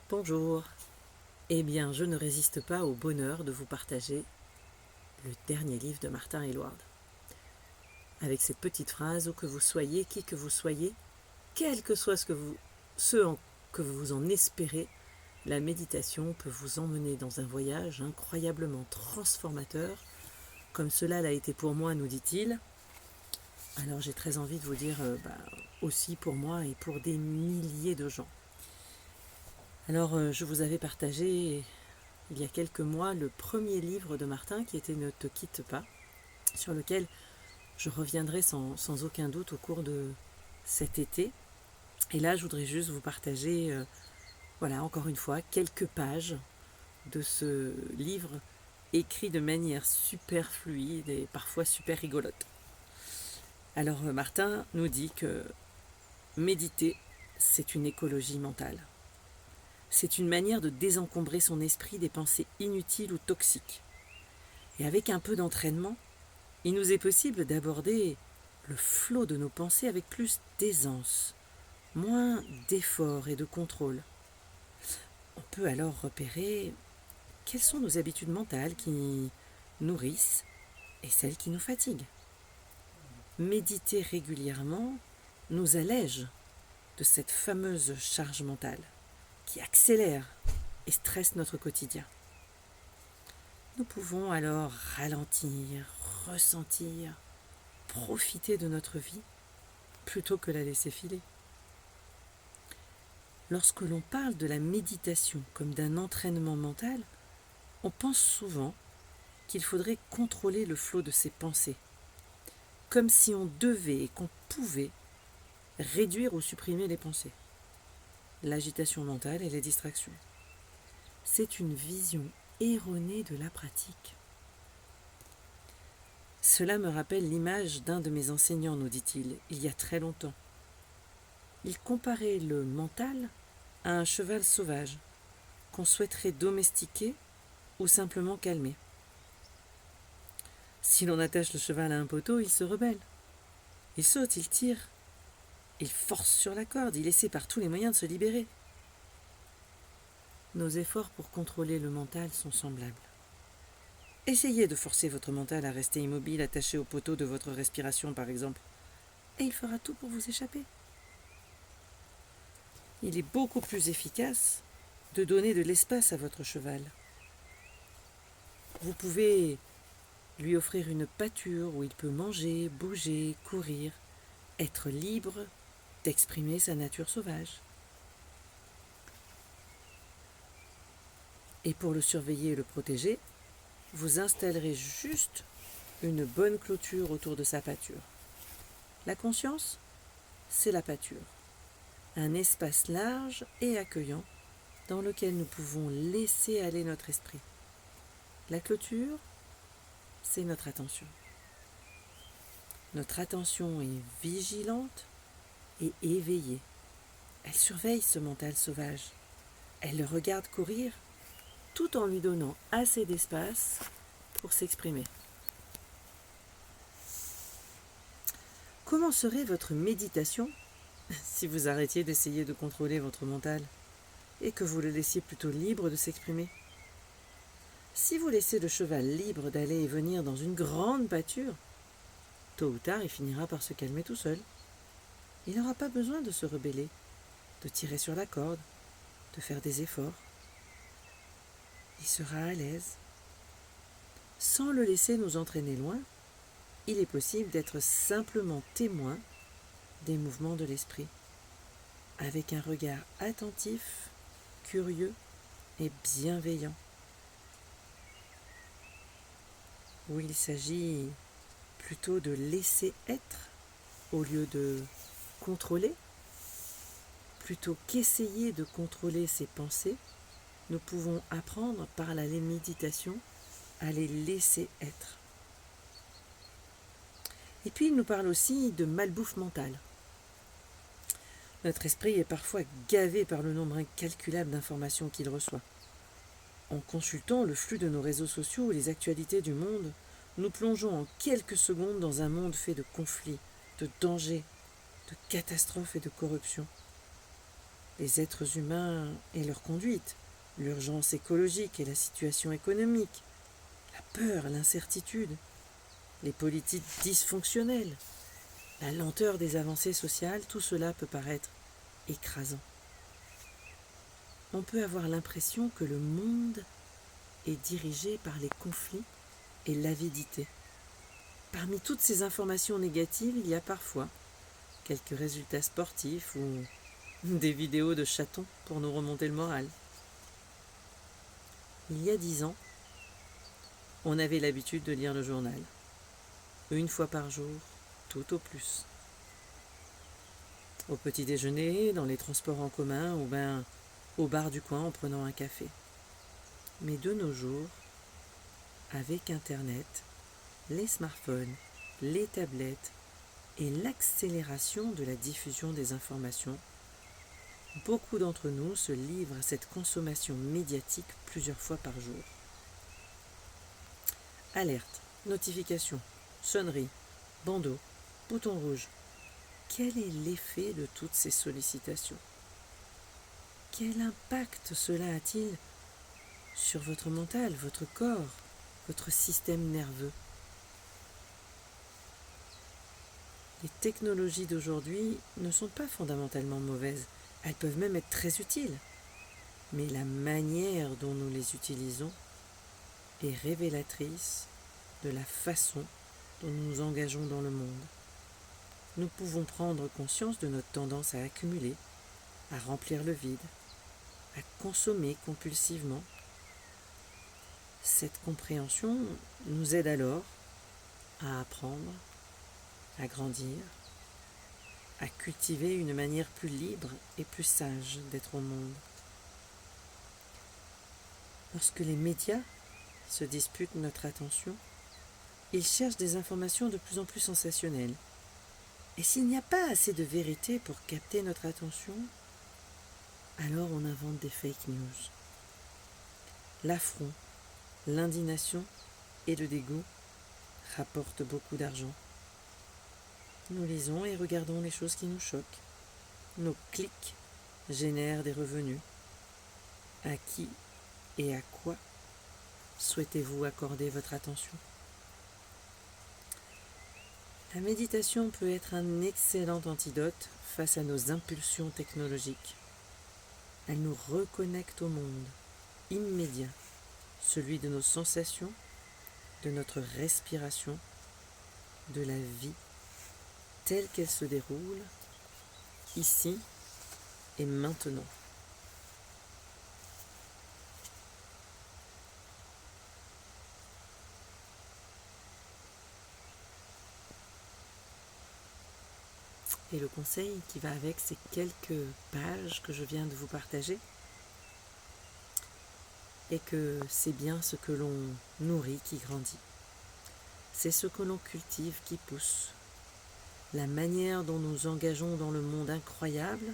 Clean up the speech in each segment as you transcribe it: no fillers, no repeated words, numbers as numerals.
Bonjour. Eh bien, je ne résiste pas au bonheur de vous partager le dernier livre de Martin Aylward. Avec cette petite phrase, où que vous soyez, qui que vous soyez, quel que soit que vous en espérez, la méditation peut vous emmener dans un voyage incroyablement transformateur, comme cela l'a été pour moi, nous dit-il. Alors j'ai très envie de vous dire aussi pour moi et pour des milliers de gens. Alors je vous avais partagé il y a quelques mois le premier livre de Martin qui était Ne te quitte pas, sur lequel je reviendrai sans aucun doute au cours de cet été. Et là, je voudrais juste vous partager, encore une fois, quelques pages de ce livre écrit de manière super fluide et parfois super rigolote. Alors, Martin nous dit que méditer, c'est une écologie mentale. C'est une manière de désencombrer son esprit des pensées inutiles ou toxiques. Et avec un peu d'entraînement, il nous est possible d'aborder le flot de nos pensées avec plus d'aisance, moins d'effort et de contrôle. On peut alors repérer quelles sont nos habitudes mentales qui nourrissent et celles qui nous fatiguent. Méditer régulièrement nous allège de cette fameuse charge mentale qui accélère et stresse notre quotidien. Nous pouvons alors ralentir, ressentir, profiter de notre vie plutôt que la laisser filer. Lorsque l'on parle de la méditation comme d'un entraînement mental, on pense souvent qu'il faudrait contrôler le flot de ses pensées, comme si on devait et qu'on pouvait réduire ou supprimer les pensées, l'agitation mentale et les distractions. C'est une vision erronée de la pratique. Cela me rappelle l'image d'un de mes enseignants, nous dit-il, il y a très longtemps. Il comparait le mental à un cheval sauvage qu'on souhaiterait domestiquer ou simplement calmer. Si l'on attache le cheval à un poteau, il se rebelle. Il saute, il tire, il force sur la corde, il essaie par tous les moyens de se libérer. Nos efforts pour contrôler le mental sont semblables. Essayez de forcer votre mental à rester immobile, attaché au poteau de votre respiration par exemple, et il fera tout pour vous échapper. Il est beaucoup plus efficace de donner de l'espace à votre cheval. Vous pouvez lui offrir une pâture où il peut manger, bouger, courir, être libre d'exprimer sa nature sauvage. Et pour le surveiller et le protéger, vous installerez juste une bonne clôture autour de sa pâture. La conscience, c'est la pâture. Un espace large et accueillant dans lequel nous pouvons laisser aller notre esprit. La clôture, c'est notre attention. Notre attention est vigilante et éveillée. Elle surveille ce mental sauvage. Elle le regarde courir tout en lui donnant assez d'espace pour s'exprimer. Comment serait votre méditation si vous arrêtiez d'essayer de contrôler votre mental et que vous le laissiez plutôt libre de s'exprimer? Si vous laissez le cheval libre d'aller et venir dans une grande pâture, tôt ou tard il finira par se calmer tout seul. Il n'aura pas besoin de se rebeller, de tirer sur la corde, de faire des efforts. Il sera à l'aise. Sans le laisser nous entraîner loin, il est possible d'être simplement témoin des mouvements de l'esprit, avec un regard attentif, curieux et bienveillant, où il s'agit plutôt de laisser être au lieu de contrôler. Plutôt qu'essayer de contrôler ses pensées, nous pouvons apprendre par la méditation à les laisser être. Et puis il nous parle aussi de malbouffe mentale. Notre esprit est parfois gavé par le nombre incalculable d'informations qu'il reçoit. En consultant le flux de nos réseaux sociaux ou les actualités du monde, nous plongeons en quelques secondes dans un monde fait de conflits, de dangers, de catastrophes et de corruption. les êtres humains et leur conduite, l'urgence écologique et la situation économique, la peur, l'incertitude, les politiques dysfonctionnelles, la lenteur des avancées sociales, tout cela peut paraître écrasant. On peut avoir l'impression que le monde est dirigé par les conflits et l'avidité. Parmi toutes ces informations négatives, il y a parfois quelques résultats sportifs ou des vidéos de chatons pour nous remonter le moral. Il y a 10 ans, on avait l'habitude de lire le journal. Une fois par jour, tout au plus. Au petit déjeuner, dans les transports en commun ou bien au bar du coin en prenant un café. Mais de nos jours, avec Internet, les smartphones, les tablettes et l'accélération de la diffusion des informations, beaucoup d'entre nous se livrent à cette consommation médiatique plusieurs fois par jour. Alerte, notification, sonnerie, bandeau, bouton rouge. Quel est l'effet de toutes ces sollicitations ? Quel impact cela a-t-il sur votre mental, votre corps, votre système nerveux ? Les technologies d'aujourd'hui ne sont pas fondamentalement mauvaises, elles peuvent même être très utiles. Mais la manière dont nous les utilisons est révélatrice de la façon dont nous nous engageons dans le monde. Nous pouvons prendre conscience de notre tendance à accumuler, à remplir le vide, à consommer compulsivement. Cette compréhension nous aide alors à apprendre, à grandir, à cultiver une manière plus libre et plus sage d'être au monde. Lorsque les médias se disputent notre attention, ils cherchent des informations de plus en plus sensationnelles. Et s'il n'y a pas assez de vérité pour capter notre attention, alors on invente des fake news. L'affront, l'indignation et le dégoût rapportent beaucoup d'argent. Nous lisons et regardons les choses qui nous choquent. Nos clics génèrent des revenus. À qui et à quoi souhaitez-vous accorder votre attention ? La méditation peut être un excellent antidote face à nos impulsions technologiques. Elle nous reconnecte au monde immédiat, celui de nos sensations, de notre respiration, de la vie telle qu'elle se déroule, ici et maintenant. Et le conseil qui va avec ces quelques pages que je viens de vous partager est que c'est bien ce que l'on nourrit qui grandit. C'est ce que l'on cultive qui pousse. La manière dont nous engageons dans le monde incroyable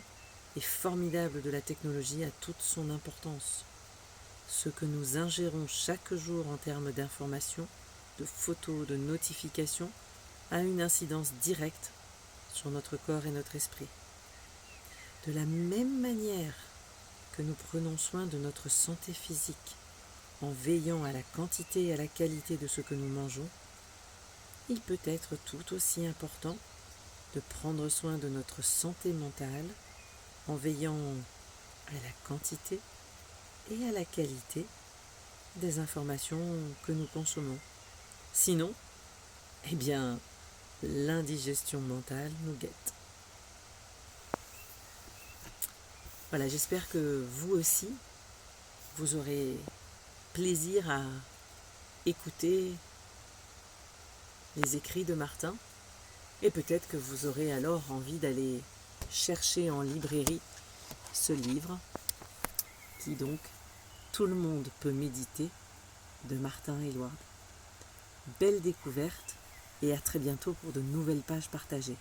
et formidable de la technologie a toute son importance. Ce que nous ingérons chaque jour en termes d'informations, de photos, de notifications, a une incidence directe sur notre corps et notre esprit. De la même manière que nous prenons soin de notre santé physique en veillant à la quantité et à la qualité de ce que nous mangeons, il peut être tout aussi important de prendre soin de notre santé mentale en veillant à la quantité et à la qualité des informations que nous consommons. Sinon, l'indigestion mentale nous guette. Voilà, j'espère que vous aussi, vous aurez plaisir à écouter les écrits de Martin et peut-être que vous aurez alors envie d'aller chercher en librairie ce livre qui donc Tout le monde peut méditer de Martin Aylward. Belle découverte et à très bientôt pour de nouvelles pages partagées.